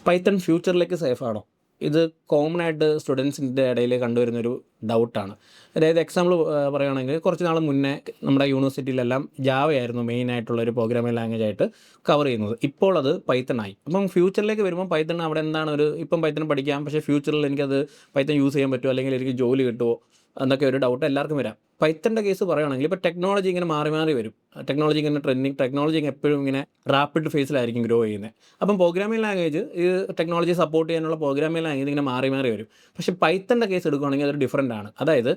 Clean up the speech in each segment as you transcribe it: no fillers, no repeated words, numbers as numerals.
Python ഫ്യൂച്ചറിലേക്ക് safe ആണോ? ഇത് common ആയിട്ട് സ്റ്റുഡൻസിൻ്റെ ഇടയിൽ കണ്ടുവരുന്നൊരു ഡൗട്ടാണ്. അതായത് എക്സാമ്പിൾ പറയുകയാണെങ്കിൽ കുറച്ച് നാൾ മുന്നേ നമ്മുടെ യൂണിവേഴ്സിറ്റിയിലെല്ലാം ജാവ ആയിരുന്നു മെയിൻ ആയിട്ടുള്ളൊരു പ്രോഗ്രാമിംഗ് ലാംഗ്വേജ് ആയിട്ട് കവർ ചെയ്യുന്നത്. ഇപ്പോൾ അത് പൈത്തൺ ആയി. അപ്പം ഫ്യൂച്ചറിലേക്ക് വരുമ്പോൾ പൈത്തൺ അവിടെ എന്താണ് ഇപ്പം പൈത്തൺ പഠിക്കാം, പക്ഷേ ഫ്യൂച്ചറിൽ എനിക്കത് പൈത്തൺ യൂസ് ചെയ്യാൻ പറ്റുമോ, അല്ലെങ്കിൽ എനിക്ക് ജോലി കിട്ടുമോ എന്നൊക്കെ ഒരു ഡൗട്ട് എല്ലാവർക്കും വരാം. പൈത്തൻ്റെ കേസ് പറയുകയാണെങ്കിൽ ഇപ്പോൾ ടെക്നോളജി ഇങ്ങനെ മാറി മാറി വരും. ടെക്നോളജി ഇങ്ങനെ ടെക്നോളജി എപ്പോഴും ഇങ്ങനെ റാപ്പിഡ് ഫേസിലായിരിക്കും ഗ്രോ ചെയ്യുന്നത്. അപ്പം പ്രോഗ്രാമിംഗ് ലാംഗ്വേജ് ഈ ടെക്നോളജി സപ്പോർട്ട് ചെയ്യാനുള്ള പ്രോഗ്രാമിംഗ് ലാംഗ്വേജ് ഇങ്ങനെ മാറി മാറി വരും. പക്ഷേ പൈത്തൻ്റെ കേസ് എടുക്കുകയാണെങ്കിൽ അതൊരു ഡിഫറൻ്റ് ആണ്. അതായത്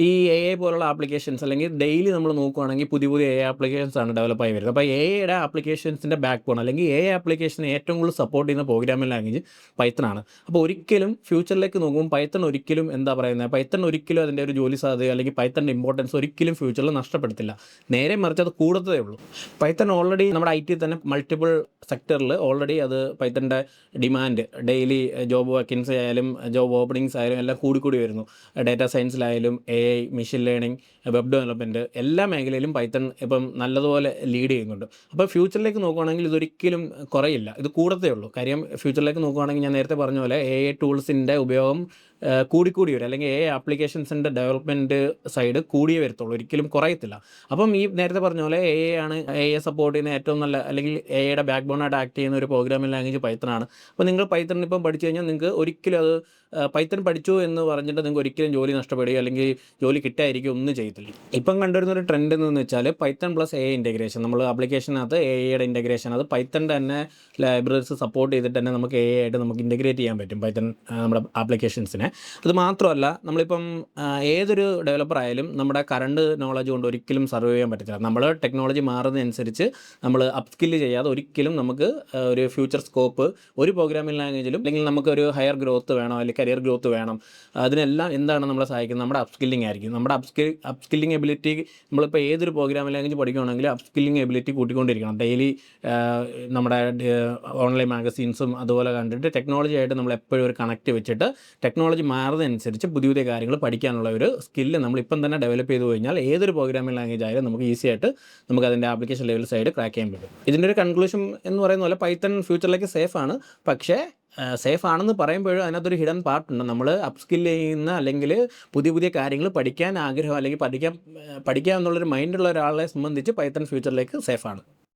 ഈ AI പോലുള്ള ആപ്ലിക്കേഷൻസ് അല്ലെങ്കിൽ ഡെയിലി നമ്മൾ നോക്കുകയാണെങ്കിൽ പുതിയ പുതിയ AI ആപ്ലിക്കേഷൻസ് ആണ് ഡെവലപ്പ് ആയി വരുന്നത്. അപ്പോൾ AIയുടെ ആപ്ലിക്കേഷൻസിൻ്റെ ബാക്ക് ബോൺ അല്ലെങ്കിൽ AI ആപ്ലിക്കേഷനെ ഏറ്റവും കൂടുതൽ സപ്പോർട്ട് ചെയ്യുന്ന പ്രോഗ്രാമിംഗ് ലാംഗ്വേജ് പൈത്തൺ ആണ്. അപ്പോൾ ഒരിക്കലും ഫ്യൂച്ചറിലേക്ക് നോക്കുമ്പോൾ പൈത്തൺ ഒരിക്കലും പൈത്തൺ ഒരിക്കലും അതിൻ്റെ ഒരു ജോലി സാധ്യത അല്ലെങ്കിൽ പൈത്തൻ്റെ ഇമ്പോർട്ടൻസ് ഒരിക്കലും ഫ്യൂച്ചറിൽ നഷ്ടപ്പെടുത്തില്ല. നേരെ മറിച്ച് അത് കൂടത്തേ ഉള്ളൂ. പൈത്തൺ ഓൾറെഡി നമ്മുടെ IT തന്നെ മൾട്ടിപ്പിൾ സെക്ടറിൽ ഓൾറെഡി അത് പൈത്തൻ്റെ ഡിമാൻഡ് ഡെയിലി ജോബ് വേക്കൻസി ആയാലും ജോബ് ഓപ്പണിങ്സ് ആയാലും എല്ലാം കൂടിക്കൂടി വരുന്നു. ഡാറ്റാ സയൻസിലായാലും AI, machine learning, web development എല്ലാ മേഖലയിലും പൈത്തൺ ഇപ്പം നല്ലതുപോലെ ലീഡ് ചെയ്യുന്നുണ്ട്. അപ്പോൾ ഫ്യൂച്ചറിലേക്ക് നോക്കുകയാണെങ്കിൽ ഇതൊരിക്കലും കുറയില്ല, ഇത് കൂടത്തേ ഉള്ളൂ. കാര്യം ഫ്യൂച്ചറിലേക്ക് നോക്കുകയാണെങ്കിൽ ഞാൻ നേരത്തെ പറഞ്ഞ പോലെ AI ടൂൾസിൻ്റെ ഉപയോഗം കൂടിക്കൂടി വരും, അല്ലെങ്കിൽ AI ആപ്ലിക്കേഷൻസിൻ്റെ ഡെവലപ്മെൻറ്റ് സൈഡ് കൂടിയേ വരത്തുള്ളൂ, ഒരിക്കലും കുറയത്തില്ല. അപ്പം ഈ നേരത്തെ പറഞ്ഞ പോലെ AI ആണ് AI സപ്പോർട്ട് ചെയ്യുന്ന ഏറ്റവും നല്ല, അല്ലെങ്കിൽ AIയുടെ ബാക്ക് ബോണായിട്ട് ആക്ട് ചെയ്യുന്ന ഒരു പ്രോഗ്രാമിംഗ് ലാംഗ്വേജ് പൈത്തൺ ആണ്. അപ്പോൾ നിങ്ങൾ പൈത്തൺ ഇപ്പം പഠിച്ചു കഴിഞ്ഞാൽ നിങ്ങൾക്ക് ഒരിക്കലും അത് പൈത്തൺ പഠിച്ചു എന്ന് പറഞ്ഞിട്ട് നിങ്ങൾക്ക് ഒരിക്കലും ജോലി നഷ്ടപ്പെടുകയോ അല്ലെങ്കിൽ ജോലി കിട്ടാതിരിക്കുകയോ ഒന്നും ചെയ്യത്തില്ല. ഇപ്പം കണ്ടുവരുന്നൊരു ട്രെൻഡ് എന്ന് വെച്ചാൽ പൈത്തൺ പ്ലസ് AI ഇൻറ്റഗ്രേഷൻ. നമ്മൾ ആപ്ലിക്കേഷനകത്ത് AIയുടെ ഇൻറ്റഗ്രേഷൻ, അത് പൈത്തൻ്റെ തന്നെ ലൈബ്രറീസ് സപ്പോർട്ട് ചെയ്തിട്ട് തന്നെ നമുക്ക് AI ആയിട്ട് നമുക്ക് ഇൻറ്റഗ്രേറ്റ് ചെയ്യാൻ പറ്റും പൈത്തൺ നമ്മുടെ ആപ്ലിക്കേഷൻസിനെ. അത് മാത്രമല്ല, നമ്മളിപ്പം ഏതൊരു ഡെവലപ്പർ ആയാലും നമ്മുടെ കറണ്ട് നോളജ് കൊണ്ട് ഒരിക്കലും സർവൈവ് ചെയ്യാൻ പറ്റത്തില്ല. നമ്മൾ ടെക്നോളജി മാറുന്നതനുസരിച്ച് നമ്മൾ അപ്സ്കില്ല് ചെയ്യാതെ ഒരിക്കലും നമുക്ക് ഒരു ഫ്യൂച്ചർ സ്കോപ്പ് ഒരു പ്രോഗ്രാമിംഗ് ലാംഗ്വേജിലും, അല്ലെങ്കിൽ നമുക്കൊരു ഹയർ ഗ്രോത്ത് വേണം അല്ലെങ്കിൽ കരിയർ ഗ്രോത്ത് വേണം, അതിനെല്ലാം എന്താണ് നമ്മളെ സഹായിക്കുന്നത്? നമ്മുടെ അപ്സ്കില്ലിംഗ് ആയിരിക്കും. നമ്മുടെ അപ്സ്കില്ലിംഗ് എബിലിറ്റി, നമ്മളിപ്പോൾ ഏതൊരു പ്രോഗ്രാമിംഗ് ലാംഗ്വേജ് പഠിക്കുകയാണെങ്കിൽ അപ്സ്കില്ലിംഗ് എബിലിറ്റി കൂട്ടിക്കൊണ്ടിരിക്കണം. ഡെയിലി നമ്മുടെ ഓൺലൈൻ മാഗസീൻസും അതുപോലെ കണ്ടിട്ട് ടെക്നോളജി ആയിട്ട് നമ്മൾ എപ്പോഴും ഒരു കണക്റ്റ് വെച്ചിട്ട് ടെക്നോളജി മാറുന്നതനുസരിച്ച് പുതിയ പുതിയ കാര്യങ്ങൾ പഠിക്കാനുള്ള ഒരു സ്കില്ല് നമ്മളിപ്പം തന്നെ ഡെവലപ്പ് ചെയ്ത് കഴിഞ്ഞാൽ ഏതൊരു പ്രോഗ്രാമിംഗ് ലാംഗ്വേജ് ആയാലും നമുക്ക് ഈസി ആയിട്ട് നമുക്ക് അതിൻ്റെ ആപ്ലിക്കേഷൻ ലെവൽ സൈഡ് ക്രാക്ക് ചെയ്യാൻ പറ്റും. ഇതിൻ്റെ ഒരു കൺക്ലൂഷൻ എന്ന് പറയുന്ന പോലെ പൈത്തൺ ഫ്യൂച്ചറിലേക്ക് സേഫ് ആണ്. പക്ഷേ സേഫ് ആണെന്ന് പറയുമ്പോഴും അതിനകത്തൊരു ഹിഡൻ പാർട്ടുണ്ട്. നമ്മൾ അപ്സ്കില്ല് ചെയ്യുന്ന അല്ലെങ്കിൽ പുതിയ പുതിയ കാര്യങ്ങൾ പഠിക്കാൻ ആഗ്രഹം അല്ലെങ്കിൽ പഠിക്കാം എന്നുള്ളൊരു മൈൻഡുള്ള ഒരാളെ സംബന്ധിച്ച് പൈത്തൺ ഫ്യൂച്ചറിലേക്ക് സേഫ് ആണ്.